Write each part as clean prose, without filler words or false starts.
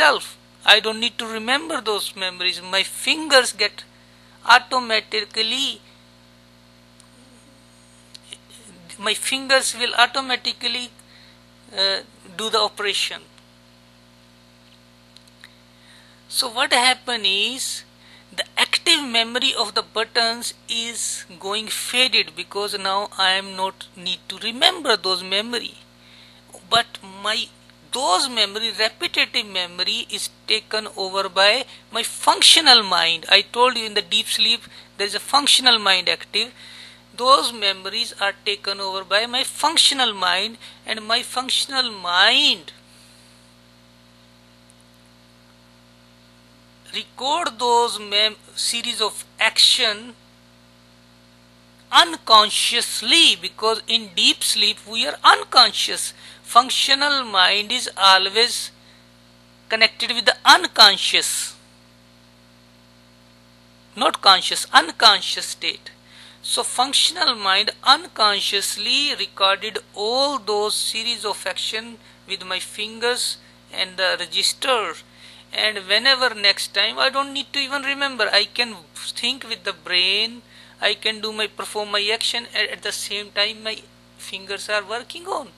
myself. I don't need to remember those memories. My fingers get automatically, my fingers will automatically do the operation. So what happen is, the active memory of the buttons is going faded, because now I am not need to remember those memory, but those memory, repetitive memory, is taken over by my functional mind. I told you in the deep sleep there is a functional mind active. Those memories are taken over by my functional mind, and my functional mind record those series of action unconsciously, because in deep sleep we are unconscious. Functional mind is always connected with the unconscious, not conscious, unconscious state. So functional mind unconsciously recorded all those series of action with my fingers and the register, and whenever next time, I don't need to even remember. I can think with the brain, I can perform my action, at the same time my fingers are working on.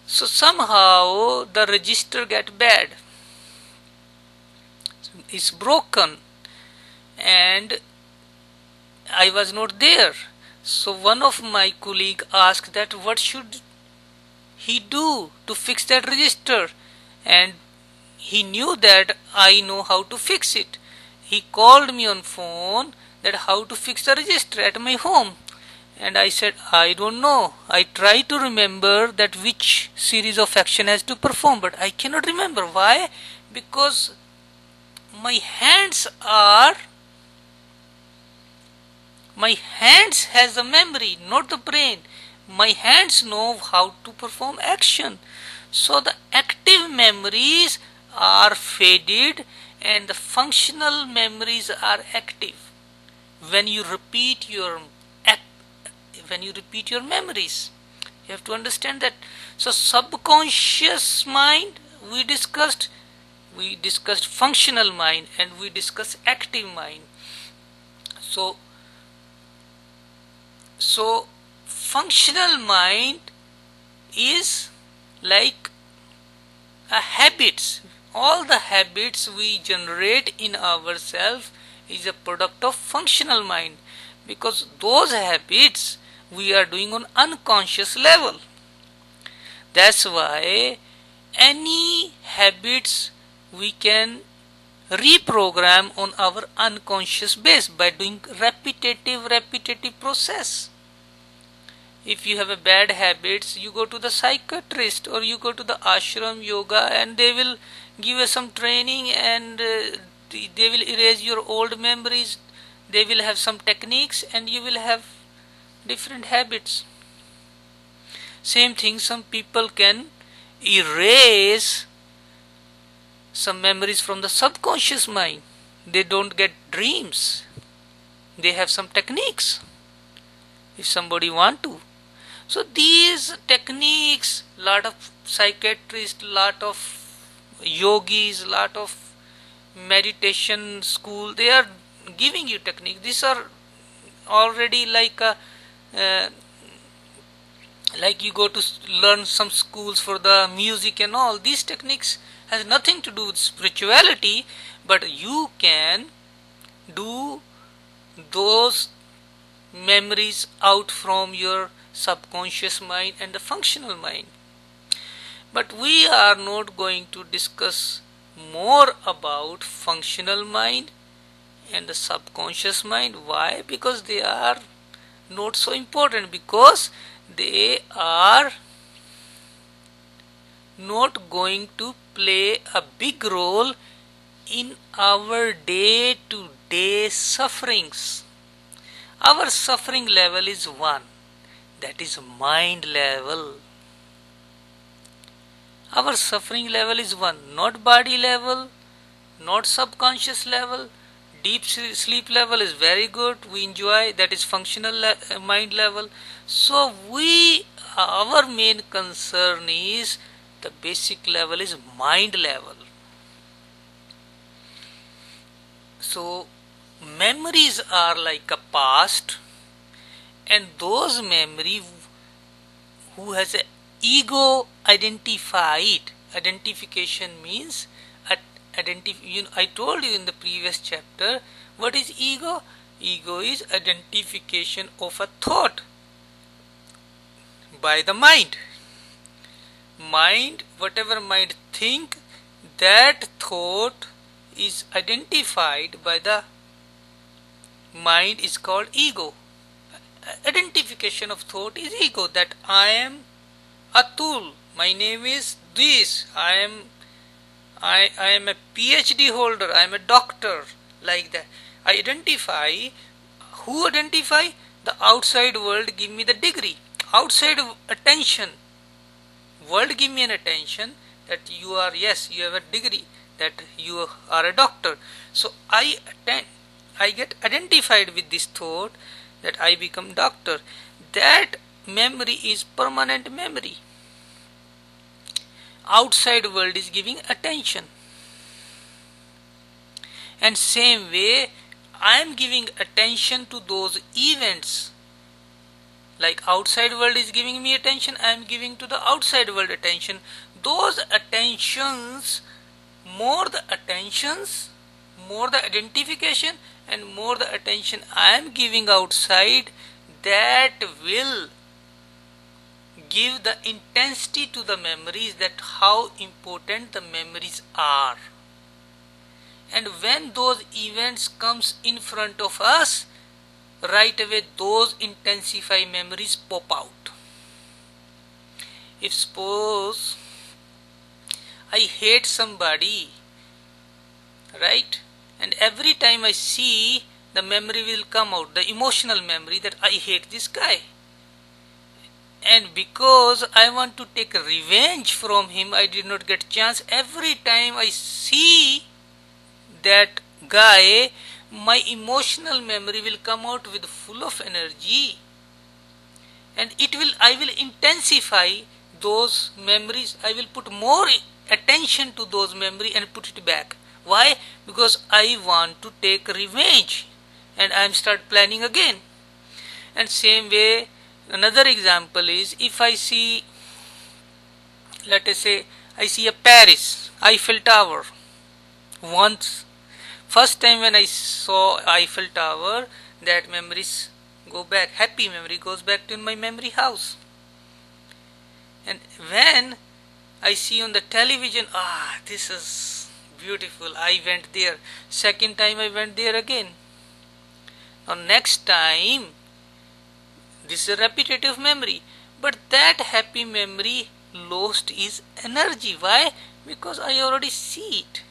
So somehow the register get bad, it's broken, and I was not there. So one of my colleague asked that what should he do to fix that register, and he knew that I know how to fix it. He called me on phone that how to fix the register at my home, and I said I don't know. I try to remember that which series of action has to perform, but I cannot remember. Why? Because my hands has a memory, not the brain. My hands know how to perform action. So the active memories are faded and the functional memories are active when you repeat your memories. You have to understand that. So subconscious mind we discussed functional mind, and we discussed active mind. So functional mind is like a habits. All the habits we generate in ourselves is a product of functional mind, because those habits we are doing on unconscious level. That's why any habits we can reprogram on our unconscious base by doing repetitive process. If you have a bad habits, you go to the psychiatrist or you go to the ashram yoga, and they will give you some training, and they will erase your old memories. They will have some techniques, and you will have different habits. Same thing, some people can erase some memories from the subconscious mind. They don't get dreams. They have some techniques if somebody want to. So these techniques, lot of psychiatrists, lot of yogis, lot of meditation school, they are giving you technique. These are already like you go to learn some schools for the music and all. These techniques has nothing to do with spirituality, but you can do those memories out from your subconscious mind and the functional mind. But we are not going to discuss more about functional mind and the subconscious mind. Why? Because they are not so important, because they are not going to play a big role in our day-to-day sufferings. Our suffering level is one, that is mind level. Our suffering level is one, not body level, not subconscious level. Deep sleep level is very good, we enjoy, that is functional mind level. So our main concern is the basic level is mind level. So memories are like a past, and those memory who has a ego identified. Identification means I told you in the previous chapter what is ego. Ego is identification of a thought by the mind. Mind, whatever mind think, that thought is identified by the mind is called ego. Identification of thought is ego, that I am Atul, my name is this, I am a PhD holder, I am a doctor, like that. I identify. Who identify? The outside world give me the degree. Outside attention. World give me an attention that you are, yes, you have a degree, that you are a doctor. So I get identified with this thought that I become doctor. That memory is permanent memory. Outside world is giving attention. And same way, I am giving attention to those events. Like outside world is giving me attention, I am giving to the outside world attention. Those attentions, more the identification, and more the attention I am giving outside, that will give the intensity to the memories, that how important the memories are. And when those events comes in front of us, right away those intensify memories pop out. If suppose I hate somebody, right, and every time I see, the memory will come out, the emotional memory that I hate this guy. And because I want to take revenge from him, I did not get chance. Every time I see that guy, my emotional memory will come out with full of energy, and I will intensify those memories. I will put more attention to those memory and put it back. Why? Because I want to take revenge, and I am start planning again. And same way, another example is, if I see, let us say, I see a Paris Eiffel Tower. Once, first time when I saw Eiffel Tower, that memories go back, happy memory goes back to my memory house. And when I see on the television, this is beautiful, I went there. Second time I went there again. Now next time, this is a repetitive memory, but that happy memory lost its energy. Why? Because I already see it.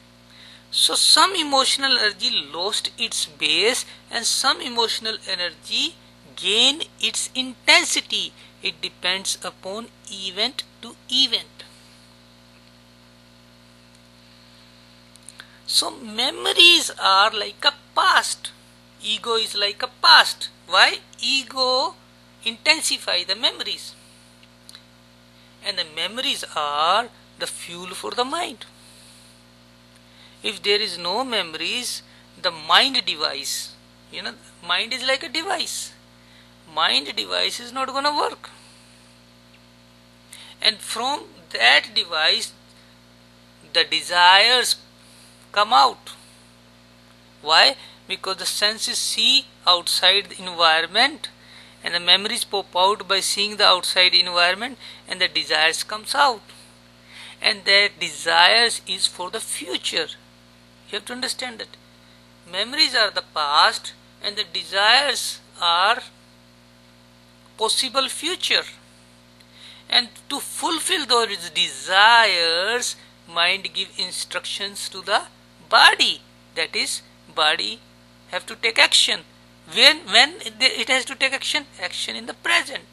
So some emotional energy lost its base, and some emotional energy gain its intensity. It depends upon event to event. So memories are like a past. Ego is like a past. Why? Ego intensify the memories, and the memories are the fuel for the mind. If there is no memories, the mind device, mind is like a device. Mind device is not going to work. And from that device, the desires come out. Why? Because the senses see outside the environment, and the memories pop out by seeing the outside environment, and the desires comes out. And that desires is for the future. You have to understand that memories are the past, and the desires are possible future. And to fulfill those desires, mind give instructions to the body. That is, body have to take action. When it has to take action? Action in the present.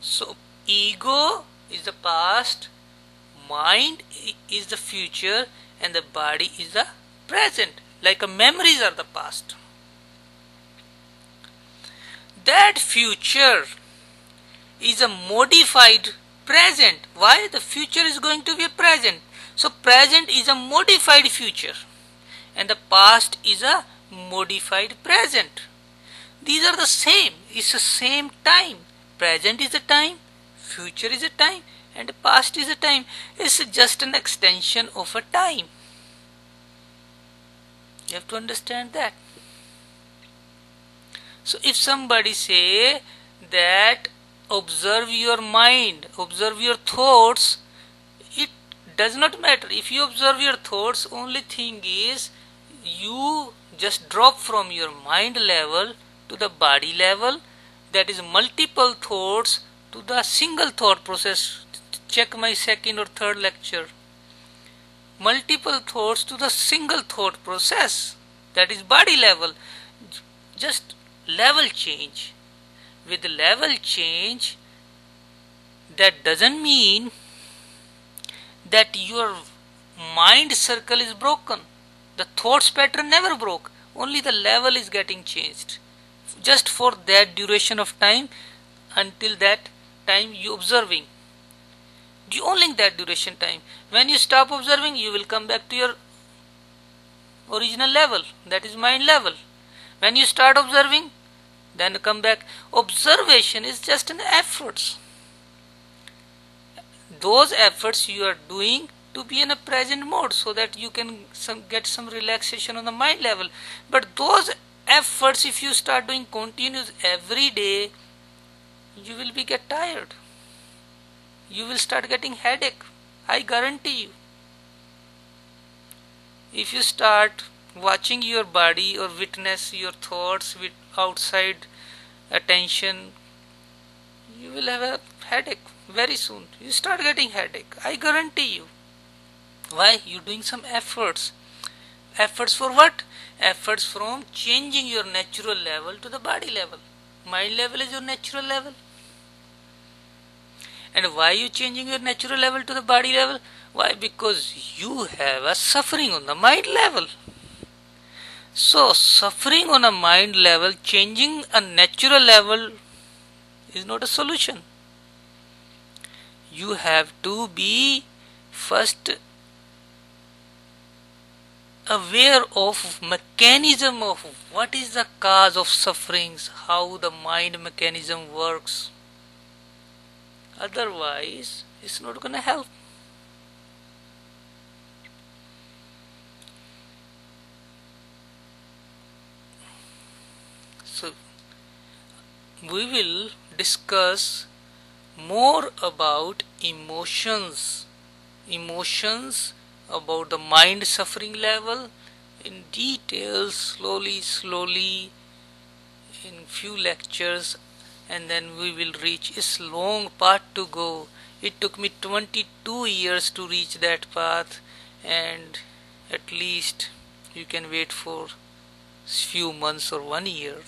So ego is the past, mind is the future, and the body is the present. Like memories are the past. That future is a modified present. Why? The future is going to be a present. So present is a modified future, and the past is a modified present. These are the same. It's the same time. Present is a time, future is a time, and past is a time. It's just an extension of a time. You have to understand that. So if somebody say that observe your mind, observe your thoughts, it does not matter. If you observe your thoughts, only thing is you just drop from your mind level to the body level, that is multiple thoughts to the single thought process. Check my second or third lecture. Multiple thoughts to the single thought process, that is body level. Just level change. With level change, that doesn't mean that your mind circle is broken. The thoughts pattern never broke, only the level is getting changed. Just for that duration of time, until that time you observing. Only that duration time. When you stop observing, you will come back to your original level, that is mind level. When you start observing, then come back. Observation is just an effort. Those efforts you are doing to be in a present mode so that you can get some relaxation on the mind level. But those efforts, if you start doing continuous every day, you will get tired. You will start getting headache. I guarantee you. If you start watching your body or witness your thoughts with outside attention, you will have a headache very soon. You start getting headache. I guarantee you. Why? You're doing some efforts. Efforts for what? Efforts from changing your natural level to the body level. Mind level is your natural level. And why you changing your natural level to the body level? Why? Because you have a suffering on the mind level. So suffering on a mind level, changing a natural level is not a solution. You have to be first aware of mechanism of what is the cause of sufferings, how the mind mechanism works. Otherwise, it's not going to help. So, we will discuss more about emotions, about the mind suffering level in detail, slowly in few lectures, and then we will reach. It's long path to go. It took me 22 years to reach that path, and at least you can wait for few months or 1 year.